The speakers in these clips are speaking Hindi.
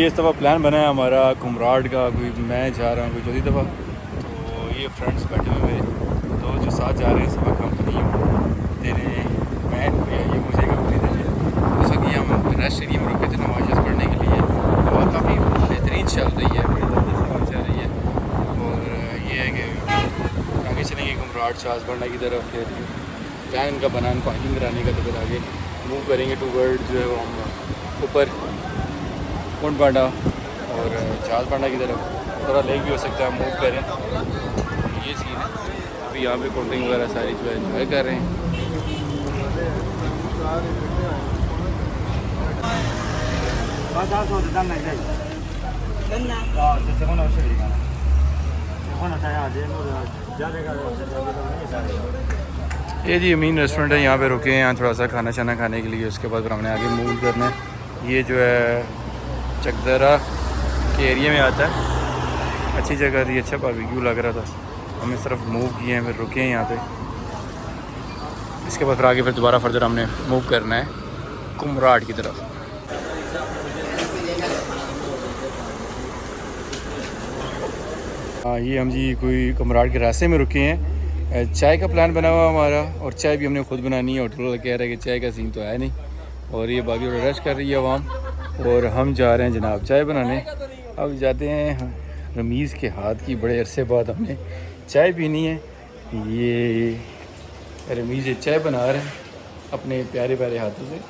ये इस दफ़ा प्लान बना है हमारा कुमराड का, कोई मैं जा रहा हूँ कोई चौथी दफ़ा। तो ये फ्रेंड्स बैठे हुए मेरे, तो जो साथ जा रहे हैं सब कंपनी दे रहे हैं। मैं ये मुझे कंपनी दे रही है। जैसा कि हम रेस्ट एरिया में रुके थे नमाज़ पढ़ने के लिए, हवा काफ़ी बेहतरीन चल रही है, बड़ी ज़बरदस्त हवा चल रही है। और ये है कि आगे चलेंगे कुमराड शाहजबंडा की तरफ। फिर प्लान इनका बना पार्किंग कराने का, तो फिर आगे मूव करेंगे टू वर्ड जो है वो हम ऊपर कुंड पांडा और चाल पांडा की तरफ। थोड़ा लेक भी हो सकता है, हम मूव करें। ये सीन है। अभी यहाँ पे कोल्ड वगैरह सारी जो है एंजॉय कर रहे हैं। ये जी अमीन रेस्टोरेंट है, यहाँ पे रुके हैं, यहाँ थोड़ा सा खाना शाना खाने के लिए। उसके बाद फिर हमने आगे मूव करना है। ये जो है चकदरा के एरिया में आता है, अच्छी जगह थी, अच्छा बारबेक्यू लग रहा था। हम इस तरफ मूव किए हैं, फिर रुके हैं यहाँ पे। इसके बाद फिर आगे फिर दोबारा फर्दर हमने मूव करना है कुमराड की तरफ। हाँ, ये हम जी कोई कुमराड के रास्ते में रुके हैं। चाय का प्लान बना हुआ हमारा, और चाय भी हमने खुद बनानी है। होटल वाला कह रहा है कि चाय का सीन तो है नहीं, और ये बाकी रेस्ट कर रही है आवाम, और हम जा रहे हैं जनाब चाय बनाने। अब जाते हैं रमीज़ के हाथ की, बड़े अरसे बाद हमने चाय पीनी है। ये रमीज़ ये चाय बना रहे हैं अपने प्यारे प्यारे हाथों से।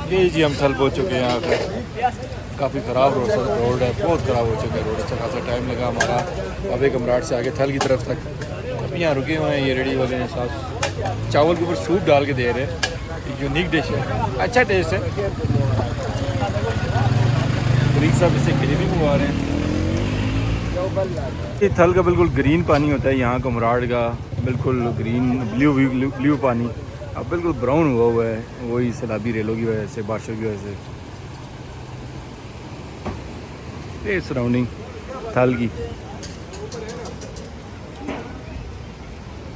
ये जी हम थल पहुँच चुके हैं यहाँ पे। काफ़ी ख़राब रोड है, बहुत ख़राब हो चुका है रोड। अच्छा खासा टाइम लगा हमारा अबे कमराट से आगे थल की तरफ तक। अभी यहाँ रुके हुए हैं, ये रेडी वाले हैं साथ चावल के ऊपर सूप डाल के दे रहे हैं। यूनिक डिश है, अच्छा टेस्ट है। तरीक साहब इससे ग्रेवी मंगवा रहे हैं। ये थल का बिल्कुल ग्रीन पानी होता है यहाँ कुमराड का, बिल्कुल ग्रीन ब्लू पानी। अब बिल्कुल ब्राउन हुआ हुआ है, वही सैलाबी रेलों की वजह से, बारिशों की वजह से। ये सराउंडिंग थल की।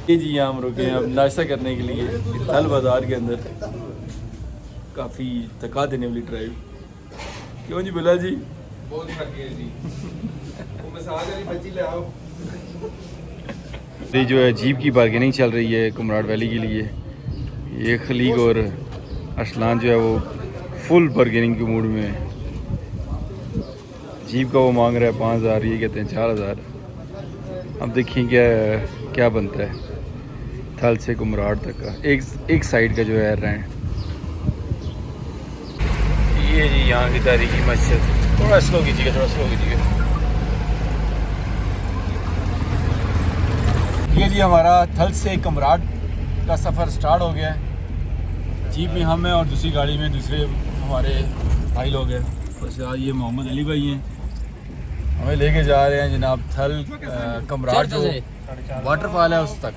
ये जी यहाँ हम रुके हैं अब नाश्ता करने के लिए थल बाज़ार के अंदर। काफ़ी थका देने वाली ड्राइव, क्यों जी बिला जी? बहुत थके जी। ये जो है जीप की बार्गेनिंग चल रही है कुमराड वैली के लिए। ये खलीग और अरसलान जो है वो फुल बार्गेनिंग के मूड में है। जीप का वो मांग रहा है 5000, ये कहते हैं 4000। अब देखिए क्या बनता है थल से कुमराड तक का एक साइड का जो है रेंट। ये जी यहाँ की तारीखी मस्जिद। थोड़ा स्लो कीजिएगा, थोड़ा स्लो कीजिएगा। ये जी हमारा थल से कुमराड का सफ़र स्टार्ट हो गया है। जीप में हम हैं और दूसरी गाड़ी में दूसरे हमारे भाई लोग हैं। बस आज ये मोहम्मद अली भाई हैं, हमें लेके जा रहे हैं जनाब थल कुमराड जो वाटरफॉल है उस तक।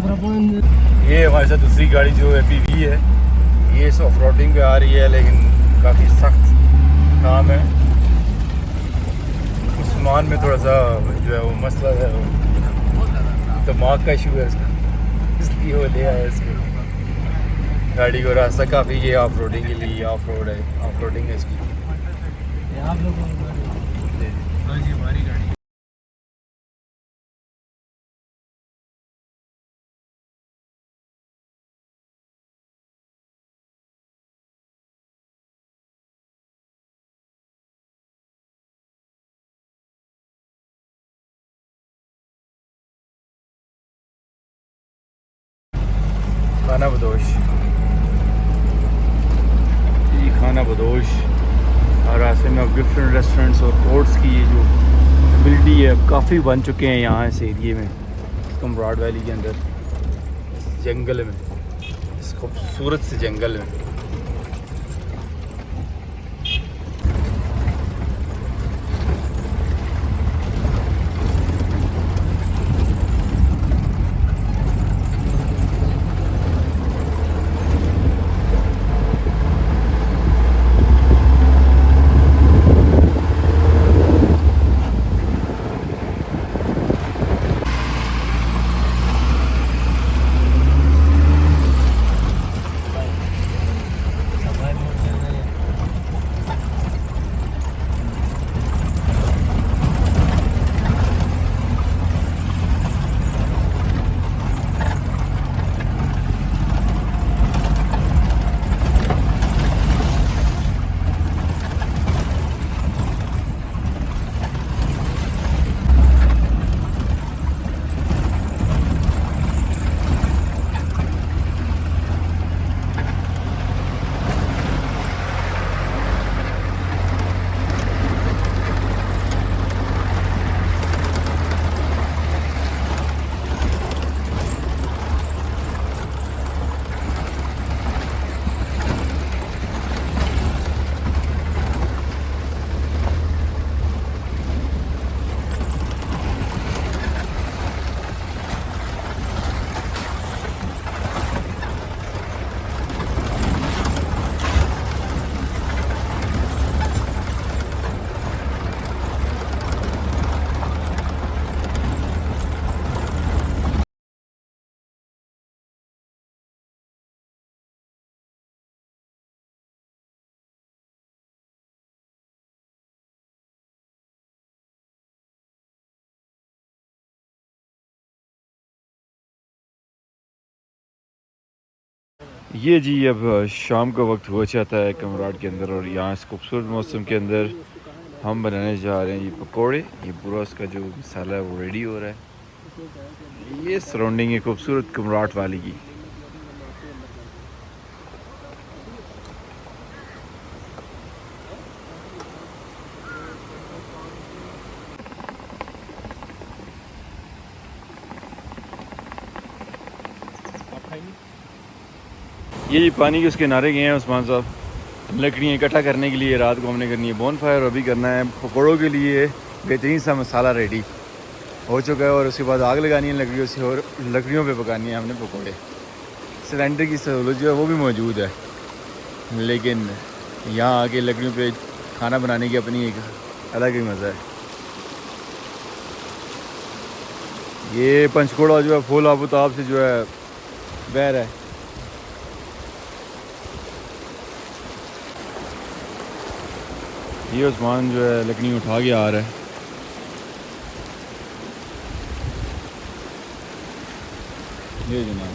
ये हमारे साथ दूसरी गाड़ी जो APV है, ये ऑफ रोडिंग पे आ रही है, लेकिन काफ़ी सख्त काम है। उस्मान में थोड़ा सा जो है वो मसला है, दिमाग का इशू है इसका, इसलिए वो ले आया इसको गाड़ी को। रास्ता काफ़ी ये ऑफ रोडिंग के लिए ऑफ रोड है, ऑफ रोडिंग है इसकी। आप लोग हमारी गाड़ी खाना बदोश, ये खाना बदोश। और रास्ते में अब डिफरेंट रेस्टोरेंट्स और कोर्ट्स की ये जो एबिलिटी है काफ़ी बन चुके हैं यहाँ इस एरिए में, कमराड वैली के अंदर, इस जंगल में, इस खूबसूरत से जंगल में। ये जी अब शाम का वक्त हो जाता है कमराड के अंदर, और यहाँ इस खूबसूरत मौसम के अंदर हम बनाने जा रहे हैं ये पकोड़े। ये पूरा उसका जो मसाला है वो रेडी हो रहा है। ये सराउंडिंग है खूबसूरत कमराड वाली की। ये जी पानी के उसके किनारे गए हैं उस्मान साहब, लकड़ियाँ इकट्ठा करने के लिए, रात को हमने करनी है बोन फायर, अभी करना है पकौड़ों के लिए बेहतरीन सा मसाला रेडी हो चुका है, और उसके बाद आग लगानी है लकड़ियों से, और लकड़ियों पे पकानी है हमने पकौड़े। सिलेंडर की सहूलत जो है वो भी मौजूद है, लेकिन यहाँ आके लकड़ियों पे खाना बनाने की अपनी एक अलग ही मज़ा है। ये पंचकोड़ा जो है फुल आबूताब से जो है बह रहा है। ये उस्मान जो है लकड़ी उठा के आ रहा है। ये जनाब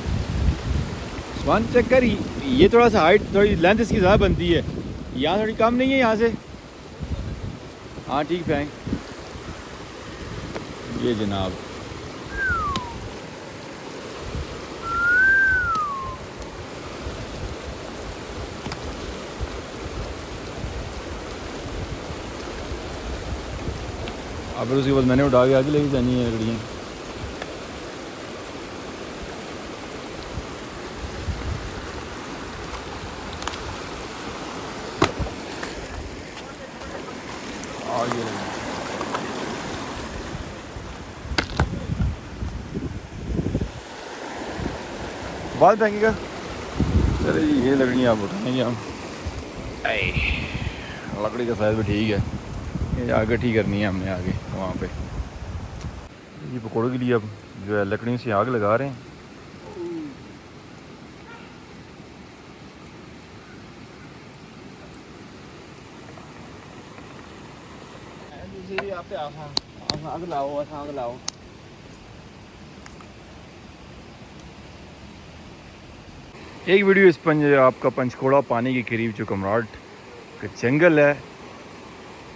उस्मान चेक कर, ये थोड़ा सा हाइट, थोड़ी लेंथ इसकी ज़्यादा बनती है, यहाँ थोड़ी कम नहीं है यहाँ से। हाँ ठीक है। ये जनाब अब उसके बाद मैंने उठा के आगे लेके जानी है लकड़ियाँ। आगे बाद फेंकेगा। चले जी ये लकड़ियाँ आप उठाएंगे हम। लकड़ी का साइज़ भी ठीक है, ये आगे ठीक करनी है हमने आगे वहाँ पे। ये पकौड़ों के लिए अब जो है लकड़ियों से आग लगा रहे हैं। आग लाओ, आग लाओ। एक वीडियो इस आपका पंचकोड़ा पानी के करीब जो कमराट का जंगल है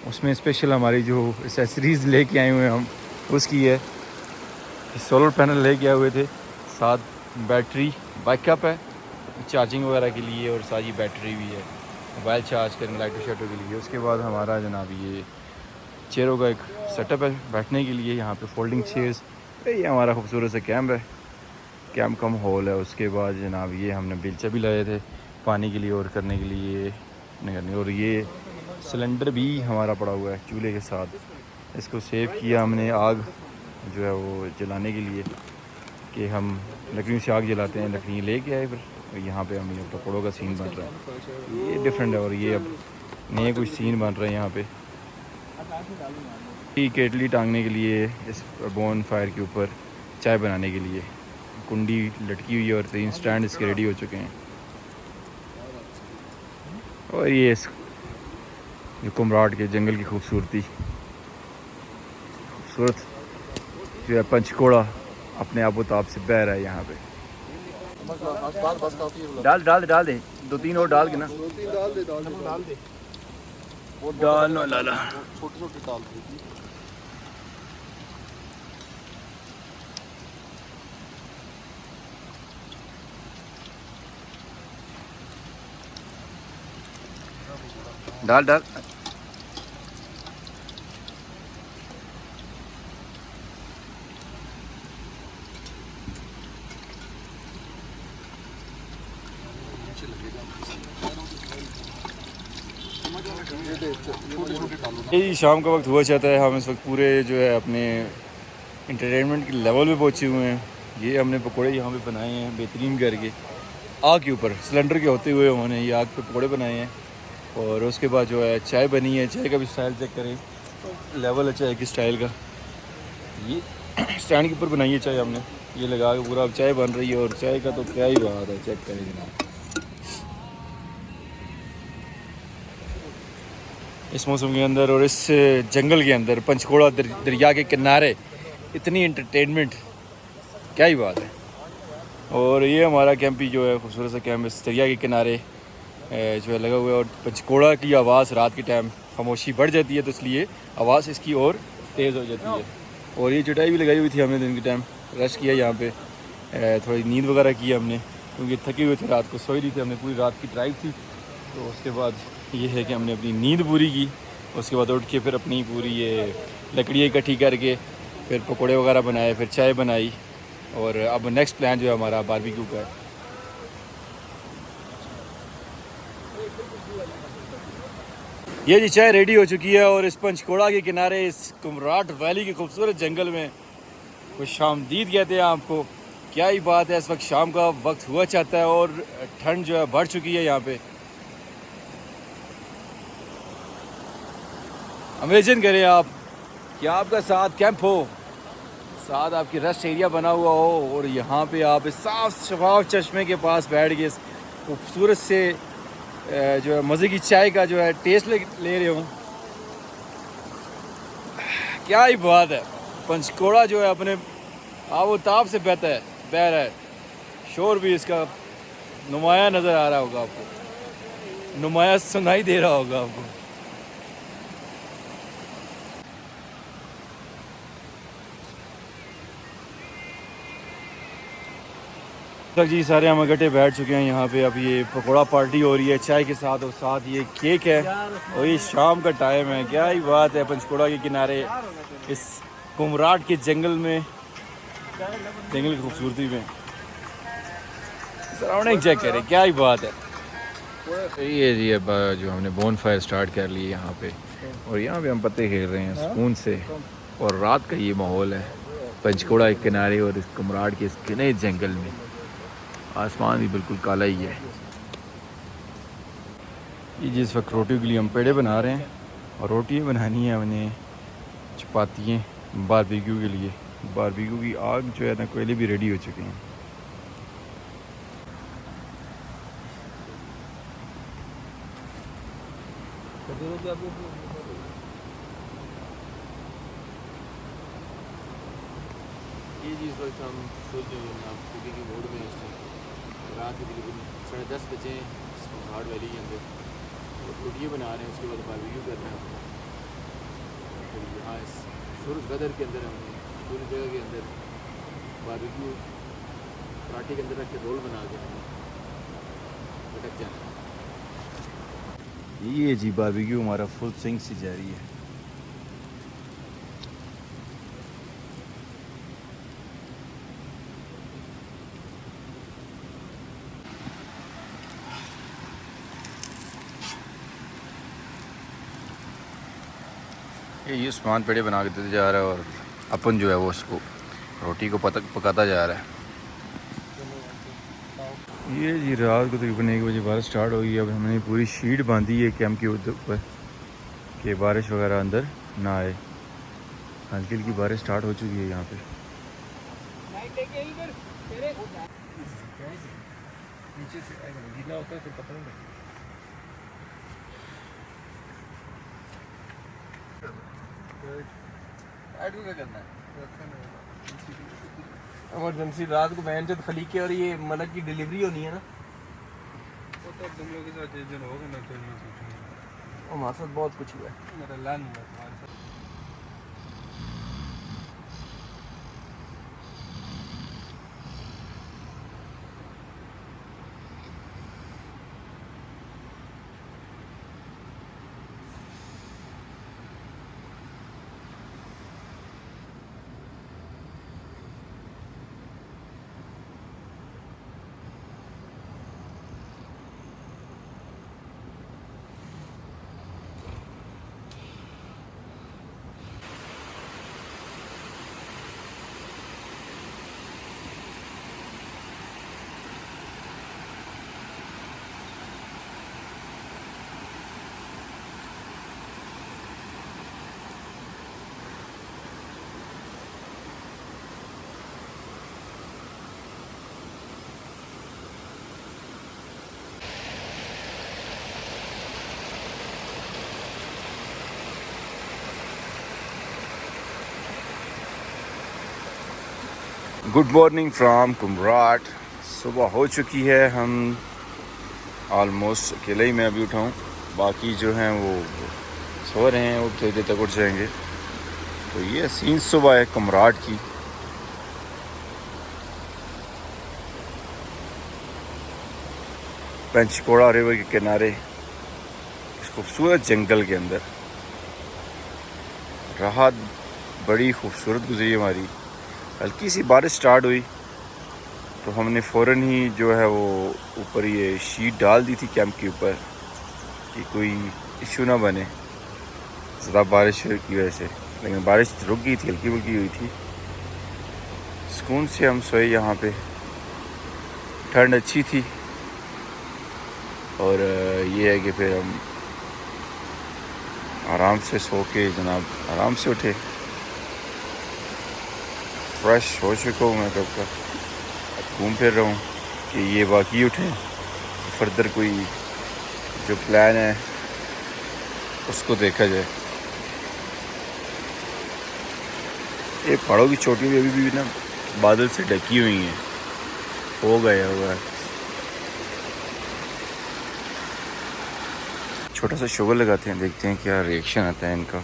उसमें स्पेशल हमारी जो एसेसरीज़ लेके आए हुए हैं हम उसकी है। सोलर पैनल लेके आए हुए थे, साथ बैटरी बैकअप है चार्जिंग वगैरह के लिए, और साथ ही बैटरी भी है मोबाइल चार्ज करने लाइटों शाइटों के लिए। उसके बाद हमारा जनाब ये चेयरों का एक सेटअप है बैठने के लिए, यहाँ पे फोल्डिंग चेयर्स। ये हमारा खूबसूरत सा कैंप है, कैंप कम हॉल है। उसके बाद जनाब ये हमने बेलचा भी लाए थे पानी के लिए और करने के लिए करने, और ये सिलेंडर भी हमारा पड़ा हुआ है चूल्हे के साथ। इसको सेव किया हमने आग जो है वो जलाने के लिए, कि हम लकड़ियों से आग जलाते हैं, लकड़ियाँ लेके आए फिर यहाँ पे हम ये पकौड़ों का सीन बन रहा है, ये डिफरेंट है। और ये अब नए कुछ सीन बन रहे हैं यहाँ पे। केटली टांगने के लिए इस बोन फायर के ऊपर चाय बनाने के लिए कुंडी लटकी हुई है और 3 स्टैंड इसके रेडी हो चुके हैं। और ये जो कुमराट के जंगल की खूबसूरत जो है पंचकोड़ा अपने आबोताब से बह रहा है यहाँ पे। डाल दे 2-3 और डाल के ना, 2-3 डाल दे डाल नो लाला। छोटे डाल दे। डाल ये शाम का वक्त हुआ चाहता है, हम इस वक्त पूरे जो है अपने इंटरटेनमेंट के लेवल पे पहुंचे हुए हैं। ये हमने पकोड़े यहाँ पे बनाए हैं बेहतरीन करके, आग के ऊपर सिलेंडर के होते हुए उन्होंने ये आग पे पकोड़े बनाए हैं। और उसके बाद जो है चाय बनी है, चाय का भी स्टाइल चेक करें, लेवल है चाय की स्टाइल का। ये स्टैंड के ऊपर बनाई है चाय हमने, ये लगा के पूरा अब चाय बन रही है। और चाय का तो क्या ही बात है, चेक करें जनाब। इस मौसम के अंदर और इस जंगल के अंदर पंचकोड़ा दरिया के किनारे इतनी एंटरटेनमेंट, क्या ही बात है। और ये हमारा कैंप ही जो है खूबसूरत सा कैंप इस दरिया के किनारे जो है लगा हुआ है। और पंचकोड़ा की आवाज़ रात के टाइम खामोशी बढ़ जाती है, तो इसलिए आवाज़ इसकी और तेज़ हो जाती है। और ये चटाई भी लगाई हुई थी हमने दिन के टाइम, रेस्ट किया यहाँ पे, थोड़ी नींद वगैरह की हमने, क्योंकि थके हुए थे, रात को सोई नहीं थे हमने, पूरी रात की ड्राइव थी। तो उसके बाद ये है कि हमने अपनी नींद पूरी की। उसके बाद उठ के फिर अपनी पूरी ये लकड़ियाँ इकट्ठी करके फिर पकोड़े वगैरह बनाए, फिर चाय बनाई। और अब नेक्स्ट प्लान जो है हमारा बारबेक्यू का है। ये जी चाय रेडी हो चुकी है और इस पंचकोड़ा के किनारे इस कुमराट वैली के खूबसूरत जंगल में खुशामदीद कहते हैं आपको। क्या ही बात है, इस वक्त शाम का वक्त हुआ चाहता है और ठंड जो है बढ़ चुकी है यहाँ पे। इमेजिन करें आप कि आपका साथ कैंप हो, साथ आपकी रेस्ट एरिया बना हुआ हो, और यहाँ पे आप इस साफ शफाफ चश्मे के पास बैठ के इस खूबसूरत से जो है मज़े की चाय का जो है टेस्ट ले रहे हो। क्या ही बात है, पंचकोड़ा जो है अपने आबोताब से बह रहा है। शोर भी इसका नुमाया नज़र आ रहा होगा आपको, नुमाया सुनाई दे रहा होगा आपको। तक जी सारे हम इकट्ठे बैठ चुके हैं यहाँ पे। अब ये पकोड़ा पार्टी हो रही है चाय के साथ, और साथ ये केक है, और ये शाम का टाइम है। क्या ही बात है, पंचकोड़ा के किनारे इस कुमराट के जंगल में, जंगल की खूबसूरती में सराउंडिंग चेक करें, क्या ही बात है। ये जी अब जो हमने बोन फायर स्टार्ट कर ली यहाँ पे, और यहाँ पे हम पत्ते खेल रहे हैं सुकून से। और रात का ये माहौल है पंचकोड़ा के किनारे और इस कुमराट के इस घने जंगल में। आसमान भी बिल्कुल काला ही है। ये जिस वक्त रोटी के लिए हम पेड़े बना रहे हैं और रोटी बनानी है हमने चपातियाँ बारबेक्यू के लिए। बारबेक्यू की आग जो है ना कोयले भी रेडी हो चुके हैं। ये जी इस वक्त हम कुकिंग मोड में हैं इस टाइम। रात के तकरीबन 10:30 बजे हैं घाट वैली के अंदर। रोटियाँ बना रहे हैं, उसके बाद बारबेक्यू कर रहे हैं। फिर यहाँ इस सूरज गदर के अंदर हमने सूरज जगह के अंदर बारबेक्यू पराठे के अंदर रख के रोल बना के हमने भटक जाना है। ये जी बारबेक्यू हमारा फुल स्विंग से जारी है। ये उस्मान पेड़े बना के देते जा रहा है और अपन जो है वो उसको रोटी को पकाता जा रहा है। ये जी रात को तकरीबन 1 बजे बारिश स्टार्ट हो गई। अब हमने पूरी शीट बांधी है कैंप के ऊपर कि बारिश वगैरह अंदर ना आए। हल्की हल्की बारिश स्टार्ट हो चुकी है यहाँ पे। इमरजेंसी रात को बहन जब खली के और ये मलक की डिलीवरी होनी है ना, वो तो तुम लोग के साथ जिस दिन होगा ना तो नहीं सोचूंगा। हमारे साथ बहुत कुछ हुआ है। मेरा लान हुआ तुम्हारे साथ। Good morning from Kumrat. सुबह हो चुकी है, हम ऑलमोस्ट अकेले ही मैं अभी उठाऊँ, बाकी जो हैं वो सो रहे हैं, वो थोड़ी देर तक उठ जाएंगे। तो ये सीन सुबह है कुमराट की। पंचकोड़ा रिवर के किनारे इस खूबसूरत जंगल के अंदर राहत बड़ी खूबसूरत गुजरी हमारी। हल्की सी बारिश स्टार्ट हुई तो हमने फ़ौरन ही जो है वो ऊपर ये शीट डाल दी थी कैंप के ऊपर कि कोई इशू ना बने ज़्यादा बारिश की वजह से। लेकिन बारिश रुक गई थी, हल्की फुल्की हुई थी। सुकून से हम सोए यहाँ पे, ठंड अच्छी थी। और ये है कि फिर हम आराम से सो के जनाब आराम से उठे। फ्रेश हो चुका हूँ मैं कब का, घूम फिर रहा हूँ कि ये बाकी उठें, फर्दर कोई जो प्लान है उसको देखा जाए। ये पहाड़ों की चोटी भी अभी भी ना बादल से ढकी हुई हैं, हो गया होगा। छोटा सा शुगर लगाते हैं, देखते हैं क्या रिएक्शन आता है इनका।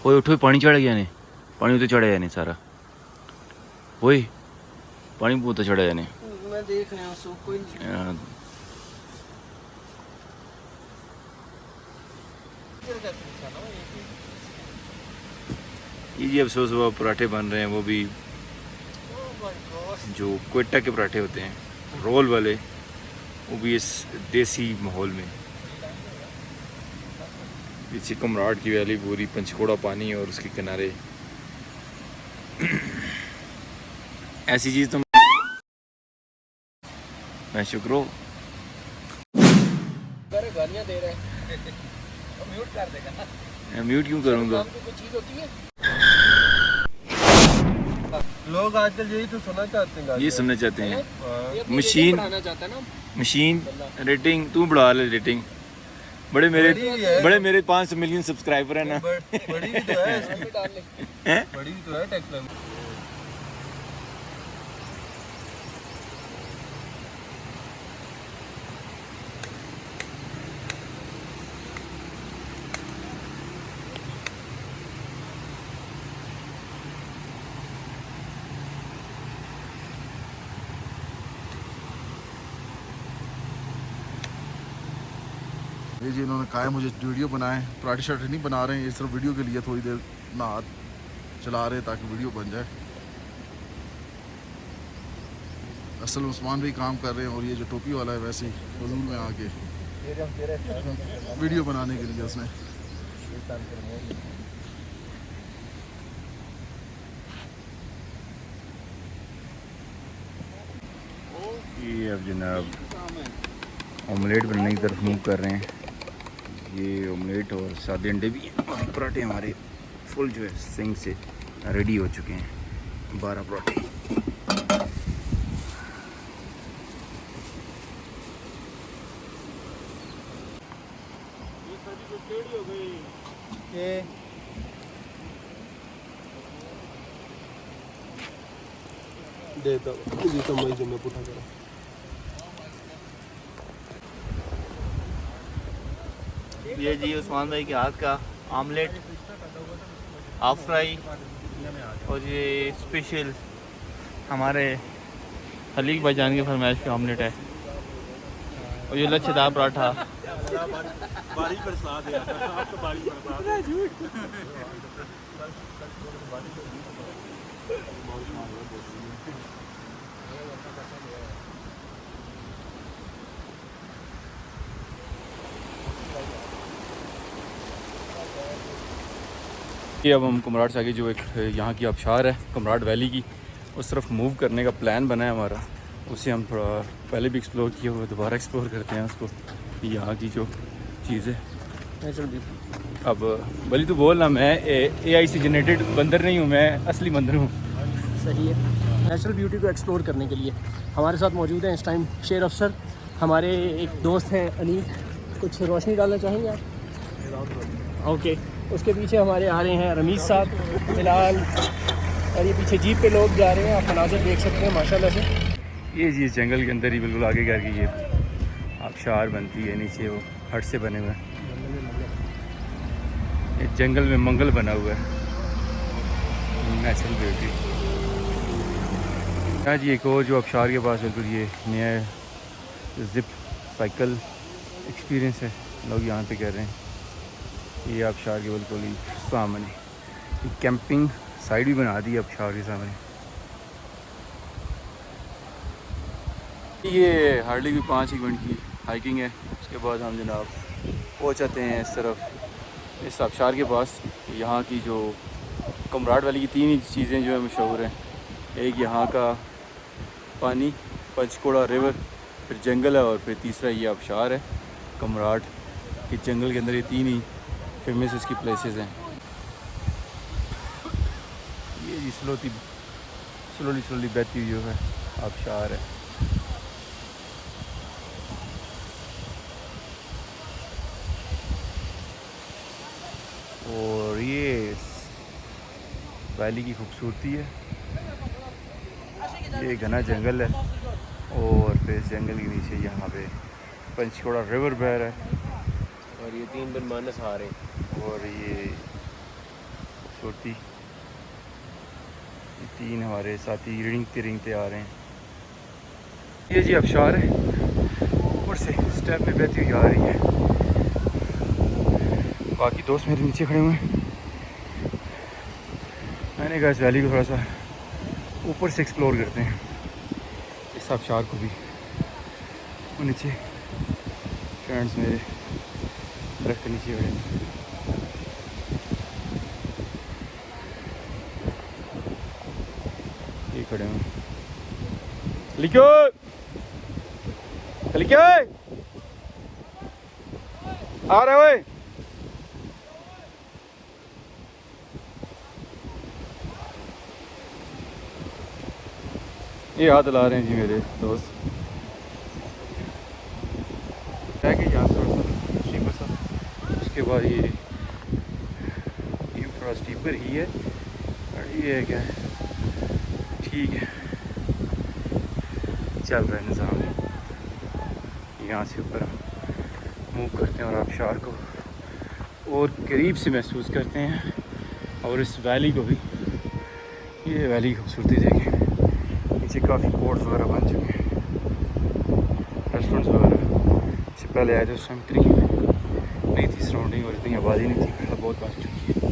ओए उठो, पानी चढ़ गया नहीं, पानी तो चढ़ा नहीं सारा। ओए पानी बहुत चढ़ा है नहीं, मैं देख रहा हूँ सो कोई नहीं। ये जी अब सुबह सुबह पराठे बन रहे हैं, वो भी जो क्वेटा के पराठे होते हैं रोल वाले, वो भी इस देसी माहौल में। पीछे कुमराट की वैली पूरी पंचकोड़ा पानी और उसके किनारे ऐसी चीज़ तुम मैं शुक्र हो। गालियाँ दे रहे हैं म्यूट कर देगा ना। मैं म्यूट क्यों करूँगा? कोई चीज़ होती है लोग आजकल यही तो सुनना चाहते हैं। ये सुनना चाहते हैं। मशीन मशीन बढ़ाना चाहता है ना। मशीन रेटिंग तू बढ़ा ले रेटिंग। बड़े मेरे 500 मिलियन सब्सक्राइबर हैं ना। बड़ी भी तो है इसकी। डाल ले। हैं? बड़ी भी तो है टेक्सला में। ये जी इन्होंने कहा है मुझे वीडियो बनाएं, पराठे शराठे नहीं बना रहे हैं, ये सिर्फ वीडियो के लिए थोड़ी देर ना हाथ चला रहे हैं ताकि वीडियो बन जाए। असल में उस्मान भी काम कर रहे हैं और ये जो टोपी वाला है वैसे ही फजूल में आके वीडियो बनाने के लिए उसने। ये अब जनाब ऑमलेट बनने की तरफ मूव कर रहे हैं। ये ऑमलेट और सादे अंडे भी और पराठे हमारे फुल जो है सिंक से रेडी हो चुके हैं। 12 पराठे। ये देता जी तो मैं जो मैं पुठा करा। ये जी उस्मान भाई के हाथ का आमलेट, हाफ फ्राई और ये स्पेशल हमारे खलीक भाईजान के फरमाइश का आमलेट है और ये लच्छेदार पराठा। ये अब हम कुमराड से आगे जो एक यहाँ की आबशार है कुमराड वैली की, उस तरफ मूव करने का प्लान बना है हमारा। उसे हम थोड़ा पहले भी एक्सप्लोर किए हुए, दोबारा एक्सप्लोर करते हैं उसको। यहाँ की जो चीज़ है अब भली तो बोल ना, मैं AI से जनरेटेड बंदर नहीं हूँ, मैं असली बंदर हूँ। सही है। नेचुरल ब्यूटी को एक्सप्लोर करने के लिए हमारे साथ मौजूद हैं इस टाइम शेर अफसर, हमारे एक दोस्त हैं अनीक। कुछ रोशनी डालना चाहेंगे आप? ओके। उसके पीछे हमारे आ रहे हैं रमीज़ साहब फिलहाल, और ये पीछे जीप पे लोग जा रहे हैं, आप मनाज़र देख सकते हैं माशाल्लाह से। ये जी जंगल के अंदर ही बिल्कुल आगे करके ये आबशार बनती है। नीचे वो हट से बने हुए हैं, ये जंगल में मंगल बना हुआ है। Natural beauty. हाँ जी, एक और जो आबशार के पास बिल्कुल ये नया जिप साइकिल एक्सपीरियंस है, लोग यहाँ पे कर रहे हैं। ये आबशार के बिल्कुल ही सामने कैंपिंग साइड भी बना दी है आबशार के सामने। ये हार्डली भी 5 मिनट की हाइकिंग है। उसके बाद हम जनाब पहुँच जाते हैं इस तरफ, इस आबशार के पास। यहाँ की जो कुमराड वैली की 3 ही चीज़ें जो है मशहूर हैं। एक यहाँ का पानी, पंचकोड़ा रिवर, फिर जंगल है, और फिर तीसरा ये आबशार है। कुमराड के जंगल के अंदर ये 3 ही फेमस इसकी प्लेसेस हैं। ये जी स्लोली बहती हुई जो है आबशार है। और ये वैली की खूबसूरती है। ये घना जंगल है और फिर जंगल के नीचे यहाँ पे पंचकोड़ा रिवर बह रहा है। और ये 3 बनमानस आ रहे हैं। और ये छोटी 3 हमारे साथी रिंगते आ रहे हैं। ये जी आबशार है, ऊपर से स्टेप पे बहती हुई आ रही है। बाकी दोस्त मेरे नीचे खड़े हुए हैं। मैंने कहा इस वैली को थोड़ा सा ऊपर से एक्सप्लोर करते हैं, इस आबशार को भी। वो नीचे फ्रेंड्स मेरे दरख्त के नीचे खड़े हैं। ये खड़े हैं। लिखो लिखो आ रहे हो। ये हाथ ला रहे हैं जी मेरे दोस्त। कि यहाँ थोड़ा सा स्टीपर सा, उसके बाद ये थोड़ा स्टीपर ही है और ये क्या है, ठीक है चल रहा है निज़ाम। यहाँ से ऊपर हम मूव करते हैं और आबशार को और करीब से महसूस करते हैं और इस वैली को भी। ये वैली की खूबसूरती देखें, नीचे काफ़ी बोर्ड्स वगैरह बन चुके हैं, रेस्टोरेंट्स वगैरह। इससे पहले आए थे उस टाइम इतनी नहीं थी सराउंडिंग और इतनी आबादी नहीं थी, मतलब बहुत बच चुकी है।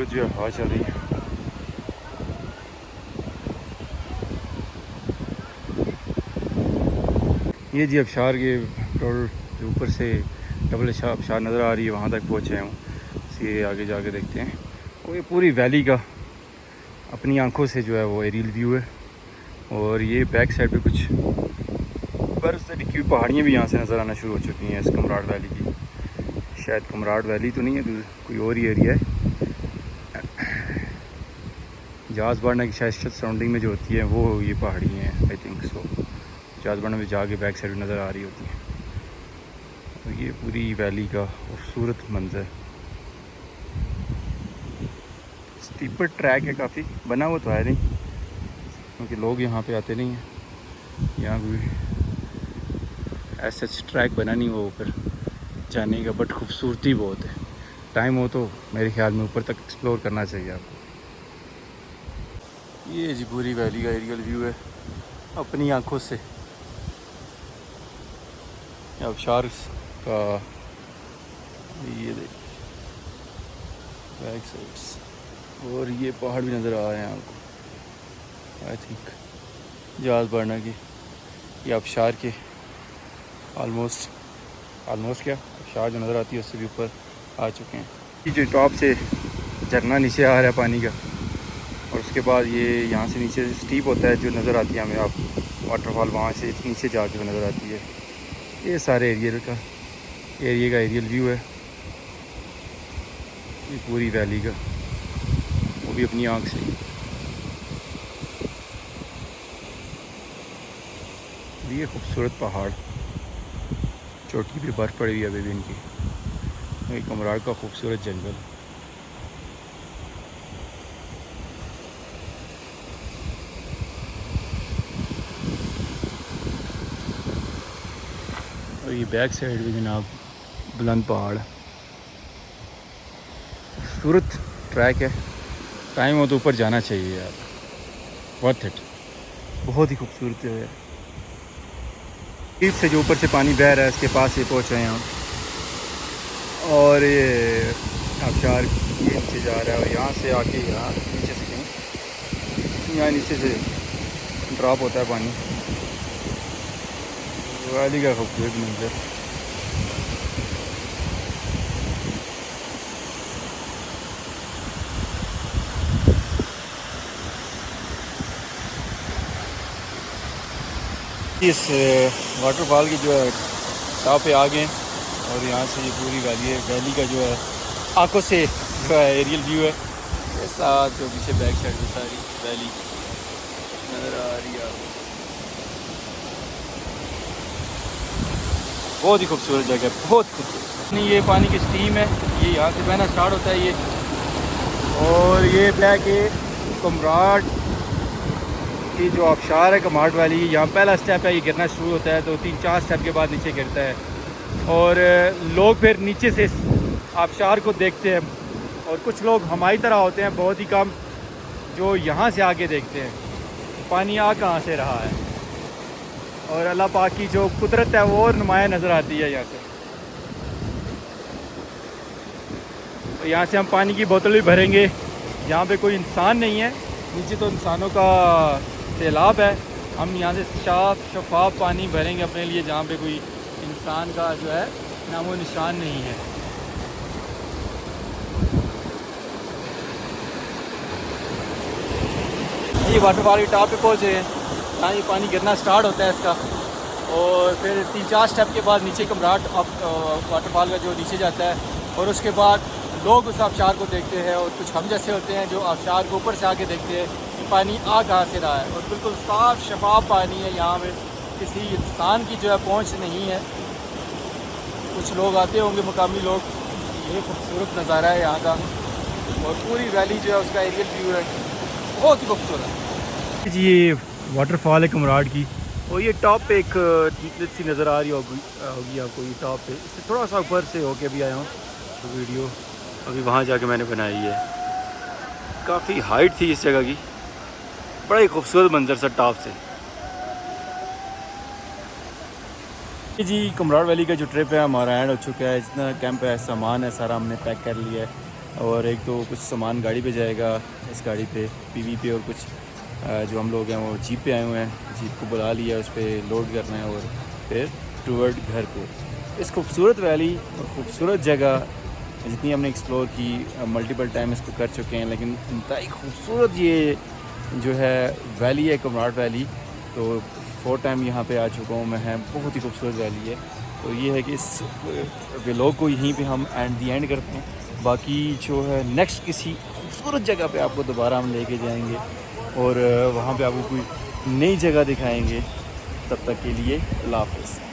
जो हवा चल रही है, ये जी आबशार के टोल जो ऊपर से डबल आबशार नज़र आ रही है, वहाँ तक पहुँचे हूँ। ये आगे जाके देखते हैं। और ये पूरी वैली का अपनी आंखों से जो है वो एरियल व्यू है। और ये बैक साइड पे कुछ बर्फ़ से ढकी हुई पहाड़ियाँ भी यहाँ से नज़र आना शुरू हो चुकी हैं इस कमराट वैली की। शायद कमराट वैली तो नहीं है, कोई और ही एरिया है। जहाज़ बाड़ना की शायद सराउंडिंग में जो होती है वो ये पहाड़ी हैं, आई थिंक सो। जहाज़ बाड़ना में जाके बैक साइड नज़र आ रही होती है। तो ये पूरी वैली का खूबसूरत मंजर। स्टीपर ट्रैक है, काफ़ी बना हुआ तो है नहीं, क्योंकि लोग यहाँ पे आते नहीं हैं। यहाँ कोई ऐसा ट्रैक बना नहीं हुआ ऊपर जाने का, बट खूबसूरती बहुत है। टाइम हो तो मेरे ख्याल में ऊपर तक एक्सप्लोर करना चाहिए आपको। ये जी पूरी वैली का एरियल व्यू है अपनी आंखों से। आबशार का ये देख बैक साइड्स, और ये पहाड़ भी नज़र आ रहे हैं आपको। आई थिंक जहाज़ बाड़ना की ये आबशार के ऑलमोस्ट क्या आबशार जो नज़र आती है उससे भी ऊपर आ चुके हैं। ये जो टॉप से झरना नीचे आ रहा है पानी का, और उसके बाद ये यहाँ से नीचे स्टीप होता है जो नज़र आती है हमें, आप वाटरफॉल वहाँ से नीचे जाके नज़र आती है। ये सारे एरिया का एरियल व्यू है ये पूरी वैली का, वो भी अपनी आँख से। ये खूबसूरत पहाड़, चोटी पे बर्फ़ पड़ी हुई है अभी भी इनकी। ये कमराट का खूबसूरत जंगल। और ये बैक साइड भी जनाब बुलंद पहाड़, खूबसूरत ट्रैक है। टाइम हो तो ऊपर जाना चाहिए यार, वर्थ इट, बहुत ही खूबसूरत है। ईद से जो ऊपर से पानी बह रहा है इसके पास ये पहुँच रहे हैं हम, और ये आबशार ये नीचे जा रहा है और यहाँ से आके यहाँ नीचे से कहीं यहाँ नीचे से ड्रॉप होता है पानी। वैली का खूबसूरत मंजर। इस वाटरफॉल की जो है टॉप पे आ गए और यहाँ से ये पूरी वैली है। वैली का जो है आंखों से जो है एरियल व्यू है। ये साथ जो पीछे बैक साइड में सारी वैली नज़र आ रही है, बहुत ही खूबसूरत जगह, बहुत खूबसूरत। नहीं, ये पानी की स्टीम है, ये यहाँ से बहना स्टार्ट होता है ये, और ये ब्लैक है कमराट की जो आबशार है कमराट वैली। यहाँ पहला स्टेप है, ये गिरना शुरू होता है तो 3-4 स्टेप के बाद नीचे गिरता है, और लोग फिर नीचे से आबशार को देखते हैं और कुछ लोग हमारी तरह होते हैं, बहुत ही कम, जो यहाँ से आके देखते हैं पानी आ कहाँ से रहा है, और अल्लाह पाक की जो कुदरत है वो नुमाया नज़र आती है यहाँ से। तो यहाँ से हम पानी की बोतल भी भरेंगे। यहाँ पे कोई इंसान नहीं है, नीचे तो इंसानों का सैलाब है। हम यहाँ से शफाफ पानी भरेंगे अपने लिए, जहाँ पे कोई इंसान का जो है नामो निशान नहीं है। ये वाटरफॉल की टॉप पे पहुँचे हैं, यहाँ ये पानी गिरना स्टार्ट होता है इसका, और फिर 3-4 स्टेप के बाद नीचे कमराट वाटरफॉल का जो नीचे जाता है, और उसके बाद लोग उस आबशार को देखते हैं, और कुछ हम जैसे होते हैं जो आबशार को ऊपर से आके देखते हैं कि पानी आ कहाँ से रहा है। और बिल्कुल साफ़ शफाफ पानी है, यहाँ पे किसी इंसान की जो है पहुँच नहीं है। कुछ लोग आते होंगे, मुकामी लोग। ये खूबसूरत नज़ारा है यहाँ का, और पूरी वैली जो है उसका एरियल व्यू है, बहुत ही खूबसूरत। जी ये वाटरफॉल है कमराट की, और ये टॉप पे एक सी नज़र आ रही होगी आपको। ये टॉप पे इससे थोड़ा सा ऊपर से होके भी आया हूँ, तो वीडियो अभी वहाँ जाके मैंने बनाई है। काफ़ी हाइट थी इस जगह की, बड़ा ही खूबसूरत मंजर सा टॉप से। जी कमराट वैली का जो ट्रिप है हमारा एंड हो चुका है। जितना कैंप है, सामान है, सारा हमने पैक कर लिया है, और एक तो कुछ सामान गाड़ी पे जाएगा, इस गाड़ी पे पीवी पे, और कुछ जो हम लोग हैं वो जीप पे आए हुए हैं, जीप को बुला लिया, उस पर लोड करना है, और फिर टूवर्ड घर को। इस खूबसूरत वैली और ख़ूबसूरत जगह जितनी हमने एक्सप्लोर की, मल्टीपल टाइम इसको कर चुके हैं, लेकिन इंतहाई खूबसूरत ये जो है वैली है कमराट वैली, तो 4 टाइम यहाँ पे आ चुका हूँ मैं। बहुत ही खूबसूरत वैली है। तो ये है कि इस व्लॉग को यहीं पे हम एंड करते हैं। बाकी जो है नेक्स्ट किसी खूबसूरत जगह पे आपको दोबारा हम लेके जाएंगे, और वहाँ पे आपको कोई नई जगह दिखाएंगे। तब तक के लिए अल्लाह हाफ़िज़।